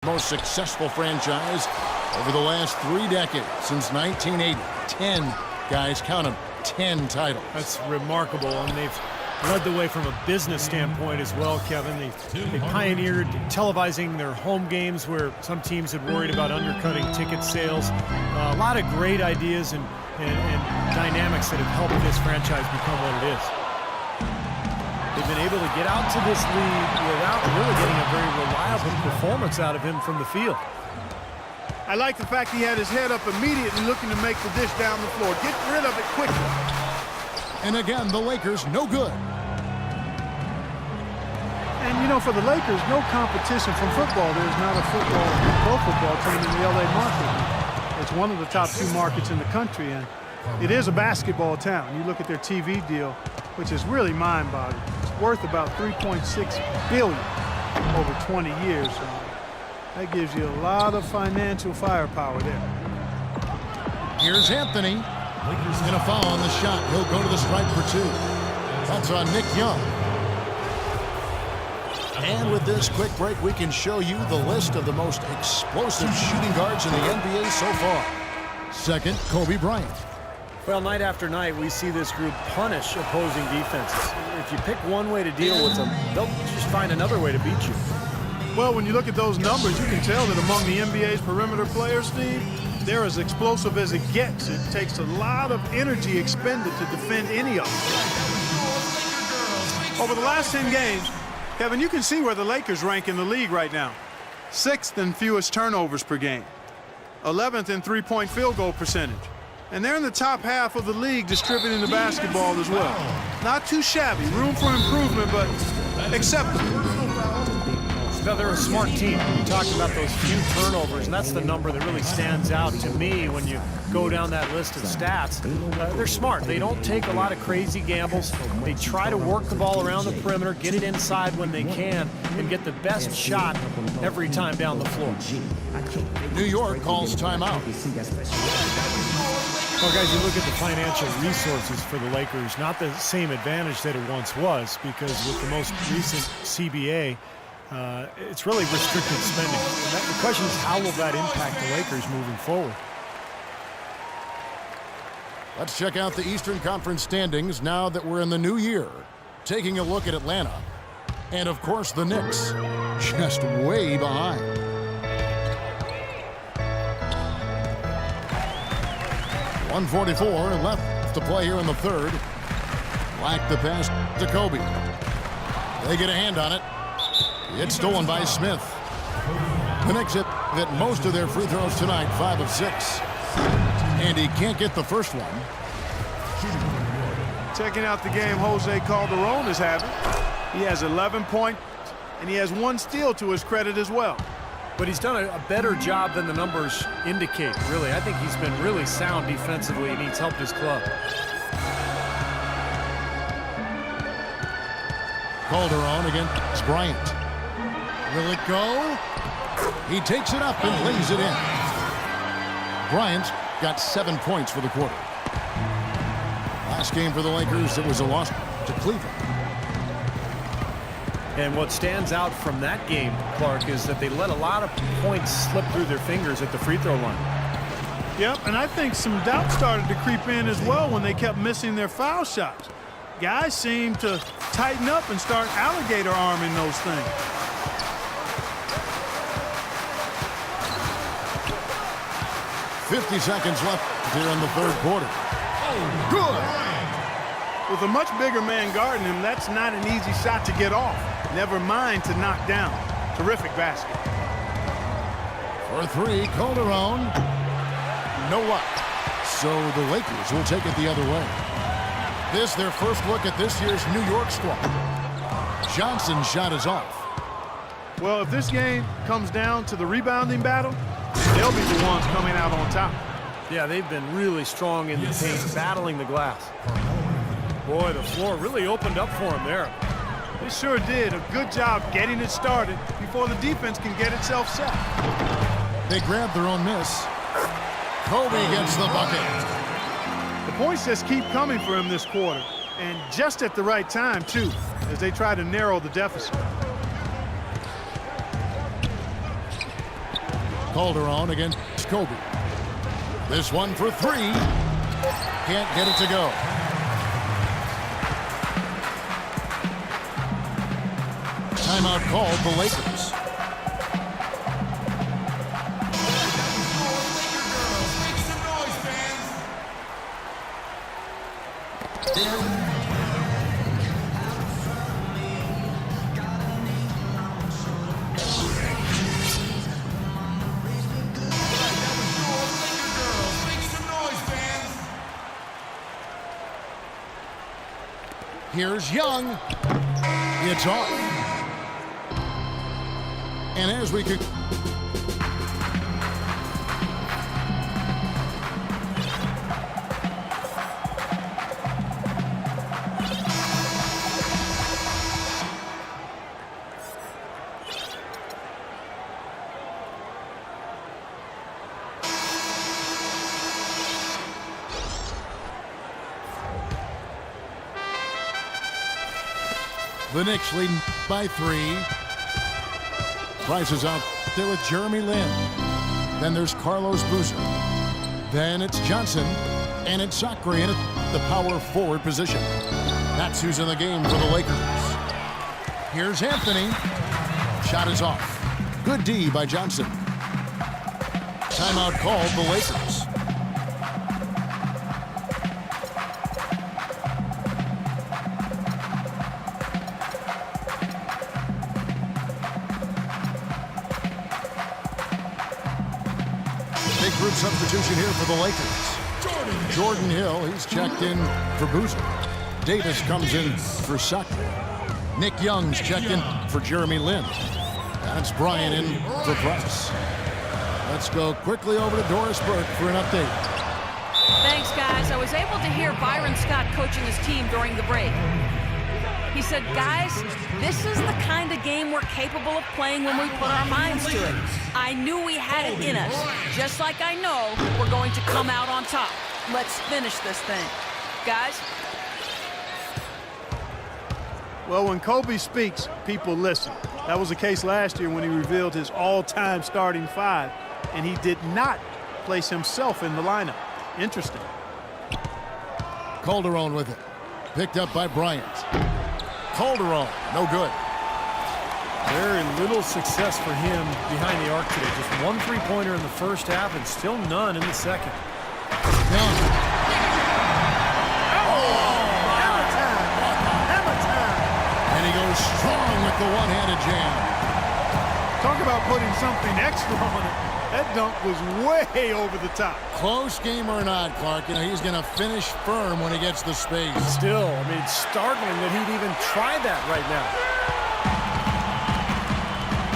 most successful franchise over the last 3 decades, since 1980. 10, guys, count them, 10 titles. That's remarkable, and they've led the way from a business standpoint as well, Kevin. They pioneered televising their home games where some teams had worried about undercutting ticket sales. A lot of great ideas and dynamics that have helped this franchise become what it is. They've been able to get out to this lead without really getting a very reliable performance out of him from the field. I like the fact he had his head up immediately looking to make the dish down the floor. Get rid of it quickly. And again, the Lakers no good. And, you know, for the Lakers, no competition from football. There's not a pro football team in the L.A. market. It's one of the top 2 markets in the country, and it is a basketball town. You look at their TV deal, which is really mind-boggling. It's worth about $3.6 billion over 20 years. That gives you a lot of financial firepower there. Here's Anthony. Lakers going to foul on the shot. He'll go to the stripe for 2. That's on Nick Young. And with this quick break, we can show you the list of the most explosive shooting guards in the NBA so far. Second, Kobe Bryant. Well, night after night, we see this group punish opposing defenses. If you pick one way to deal with them, they'll just find another way to beat you. Well, when you look at those numbers, you can tell that among the NBA's perimeter players, Steve, they're as explosive as it gets. It takes a lot of energy expended to defend any of them. Over the last 10 games, Kevin, you can see where the Lakers rank in the league right now. 6th in fewest turnovers per game. 11th in three-point field goal percentage. And they're in the top half of the league distributing the basketball as well. Not too shabby. Room for improvement, but acceptable. No, they're a smart team. You talked about those few turnovers, and that's the number that really stands out to me when you go down that list of stats. They're smart. They don't take a lot of crazy gambles. They try to work the ball around the perimeter, get it inside when they can, and get the best shot every time down the floor. New York calls timeout. Well, guys, you look at the financial resources for the Lakers, not the same advantage that it once was, because with the most recent CBA, it's really restricted spending. And the question is, how will that impact the Lakers moving forward? Let's check out the Eastern Conference standings now that we're in the new year. Taking a look at Atlanta. And, of course, the Knicks, just way behind. .144 left to play here in the third. Black the pass to Kobe. They get a hand on it. It's stolen by Smith. The Knicks hit most of their free throws tonight, 5 of 6. And he can't get the first one. Checking out the game Jose Calderon is having. He has 11 points, and he has 1 steal to his credit as well. But he's done a better job than the numbers indicate, really. I think he's been really sound defensively, and he's helped his club. Calderon against Bryant. Will it go? He takes it up and lays it in. Bryant's got 7 points for the quarter. Last game for the Lakers, it was a loss to Cleveland. And what stands out from that game, Clark, is that they let a lot of points slip through their fingers at the free throw line. Yep, and I think some doubt started to creep in as well when they kept missing their foul shots. Guys seem to tighten up and start alligator arming those things. .50 seconds left here in the third quarter. Oh, good! With a much bigger man guarding him, that's not an easy shot to get off. Never mind to knock down. Terrific basket. For 3, Calderon. No luck. So the Lakers will take it the other way. This their first look at this year's New York squad. Johnson's shot is off. Well, if this game comes down to the rebounding battle, they'll be the ones coming out on top. Yeah, they've been really strong in the paint, battling the glass. Boy, the floor really opened up for him there. They sure did a good job getting it started before the defense can get itself set. They grabbed their own miss. Kobe gets the bucket. The points just keep coming for him this quarter, and just at the right time, too, as they try to narrow the deficit. Calderon against Kobe. This one for three. Can't get it to go. Timeout called the Lakers. Here's Young. It's off. And as we could... The Knicks leading by 3. Price is out there with Jeremy Lin. Then there's Carlos Boozer. Then it's Johnson. And it's Zachary in the power forward position. That's who's in the game for the Lakers. Here's Anthony. Shot is off. Good D by Johnson. Timeout called the Lakers. Group substitution here for the Lakers. Jordan Hill, he's checked in for Boozer. Davis comes in for Sucker. Nick Young's checked in for Jeremy Lin. That's Brian in for Price. Let's go quickly over to Doris Burke for an update. Thanks, guys. I was able to hear Byron Scott coaching his team during the break. He said, guys, this is the kind of game we're capable of playing when we put our minds to it. I knew we had it in us, just like I know we're going to come out on top. Let's finish this thing. Guys? Well, when Kobe speaks, people listen. That was the case last year when he revealed his all-time starting 5, and he did not place himself in the lineup. Interesting. Calderon with it. Picked up by Bryant. Calderon, no good. Very little success for him behind the arc today. Just one three-pointer in the first half and still none in the second. Young. Hammer time! Hammer time! And he goes strong with the one-handed jam. Talk about putting something extra on it. That dunk was way over the top. Close game or not, Clark, you know, he's going to finish firm when he gets the space. Still, I mean, it's startling that he'd even try that right now.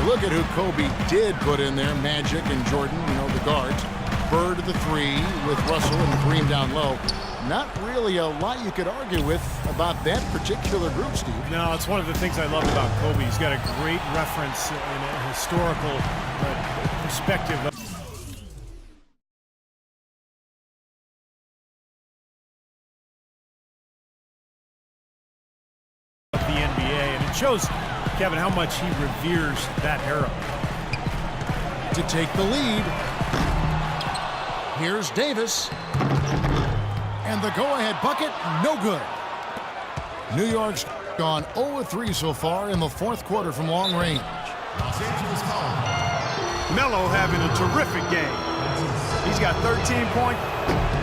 Look at who Kobe did put in there. Magic and Jordan, you know, the guards. Bird at the 3 with Russell and Kareem down low. Not really a lot you could argue with about that particular group, Steve. No, it's one of the things I love about Kobe. He's got a great reference and a historical perspective of the NBA, and it shows, Kevin, how much he reveres that era. To take the lead. Here's Davis. And the go-ahead bucket, no good. New York's gone 0-3 so far in the fourth quarter from long range. Melo having a terrific game. He's got 13 points,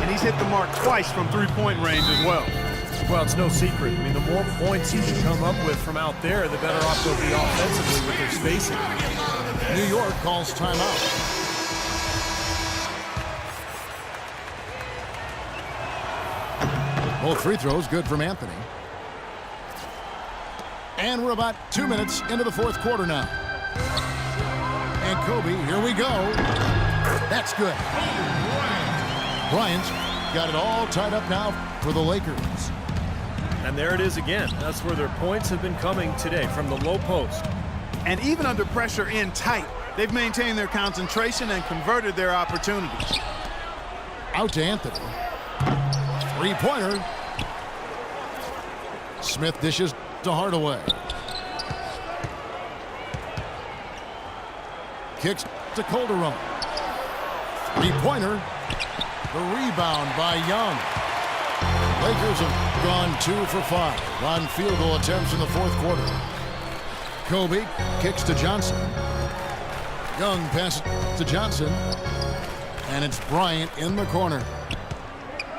and he's hit the mark twice from three-point range as well. Well, it's no secret. I mean, the more points he can come up with from out there, the better off they'll be offensively with their spacing. New York calls timeout. Both free throws good from Anthony. And we're about 2 minutes into the fourth quarter now. And Kobe, here we go. That's good. Bryant's got it all tied up now for the Lakers. And there it is again. That's where their points have been coming today, from the low post. And even under pressure in tight, they've maintained their concentration and converted their opportunities. Out to Anthony. Three-pointer. Smith dishes to Hardaway. Kicks to Calderon. Three-pointer. The rebound by Young. Lakers have gone 2 for 5 on field goal attempts in the fourth quarter. Kobe kicks to Johnson. Young passes to Johnson. And it's Bryant in the corner.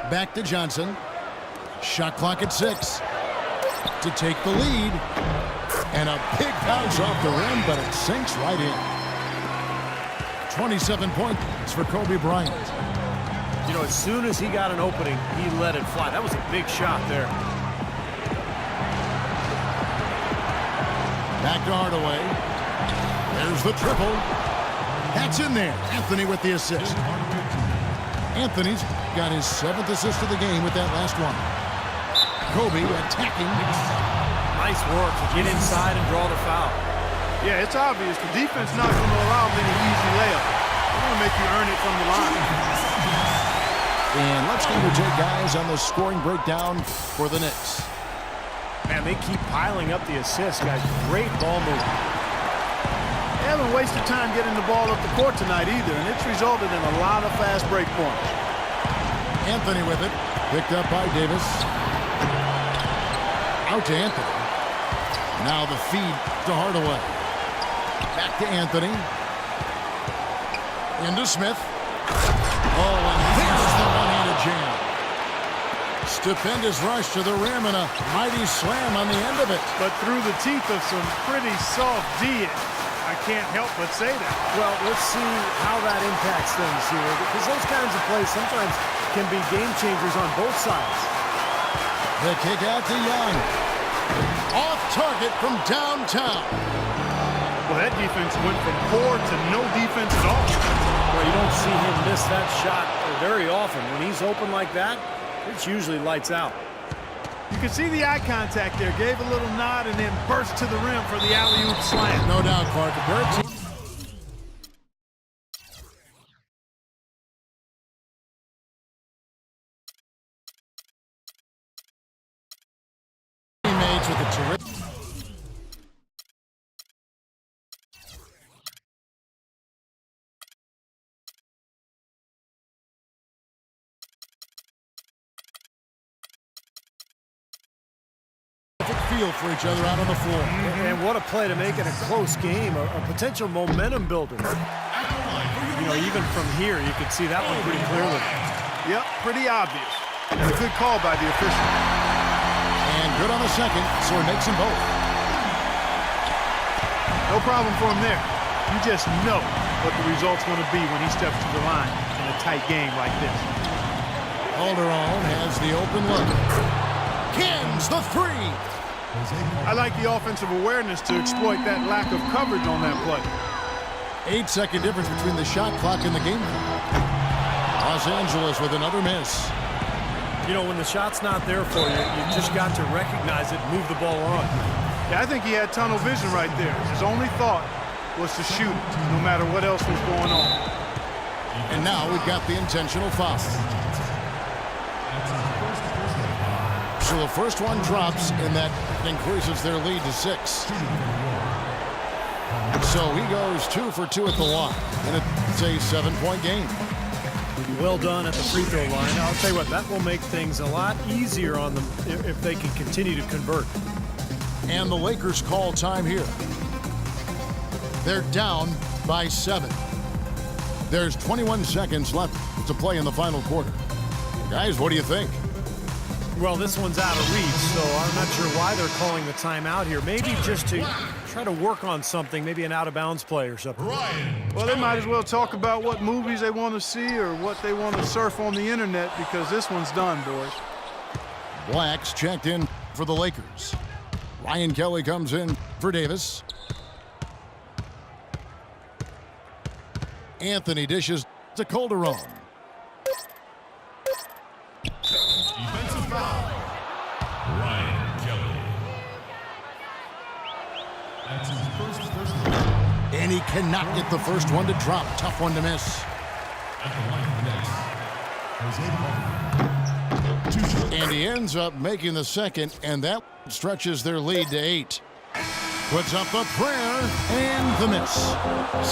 Back to Johnson. Shot clock at 6. To take the lead. And a big bounce off the rim, but it sinks right in. 27 points for Kobe Bryant. You know, as soon as he got an opening, he let it fly. That was a big shot there. Back to Hardaway. There's the triple. That's in there. Anthony with the assist. Anthony's got his 7th assist of the game with that last one. Kobe attacking. Nice work to get inside and draw the foul. Yeah, it's obvious. The defense not going to allow many easy layups. They're going to make you earn it from the line. And let's get your take, guys, on the scoring breakdown for the Knicks. Man, they keep piling up the assists, guys. Great ball movement. They haven't wasted time getting the ball up the court tonight either, and it's resulted in a lot of fast break points. Anthony with it. Picked up by Davis. Out to Anthony. Now the feed to Hardaway. Back to Anthony. Into Smith. Oh, and there's the one-handed jam. Stupendous rush to the rim and a mighty slam on the end of it. But through the teeth of some pretty soft D, I can't help but say that. Well, let's see how that impacts things here, because those kinds of plays sometimes can be game changers on both sides. The kick out to Young. Off target from downtown. Well, that defense went from poor to no defense at all. Well, you don't see him miss that shot very often. When he's open like that, it's usually lights out. You can see the eye contact there. Gave a little nod and then burst to the rim for the alley-oop slam. No doubt, Clark. Teammates with a terrific. Feel for each other out on the floor. And what a play to make it a close game, a potential momentum builder. You know, even from here, you can see that one pretty clearly. Yep, pretty obvious. And a good call by the official. And good on the second, so he makes them both. No problem for him there. You just know what the result's going to be when he steps to the line in a tight game like this. Calderon has the open look. Kins the three. I like the offensive awareness to exploit that lack of coverage on that play. 8-second difference between the shot clock and the game. Los Angeles with another miss. You know, when the shot's not there for you, you've just got to recognize it and move the ball on. Yeah, I think he had tunnel vision right there. His only thought was to shoot, no matter what else was going on. And now we've got the intentional foul. So the first one drops, and that increases their lead to 6. So he goes 2 for 2 at the line, and it's a 7-point game. Well done at the free throw line. I'll tell you what, that will make things a lot easier on them if they can continue to convert. And the Lakers call time here. They're down by 7. There's 21 seconds left to play in the final quarter. Guys, what do you think? Well, this one's out of reach, so I'm not sure why they're calling the timeout here. Maybe just to try to work on something, maybe an out-of-bounds play or something. Well, they might as well talk about what movies they want to see or what they want to surf on the internet, because this one's done, boys. Black's checked in for the Lakers. Ryan Kelly comes in for Davis. Anthony dishes to Calderon. Defensive foul. Ryan Kelly. That's his first personal. And he cannot get the first one to drop. Tough one to miss. At the line for the Nets, Jose. And he ends up making the second, and that stretches their lead to 8. Puts up the prayer and the miss.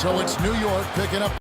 So it's New York picking up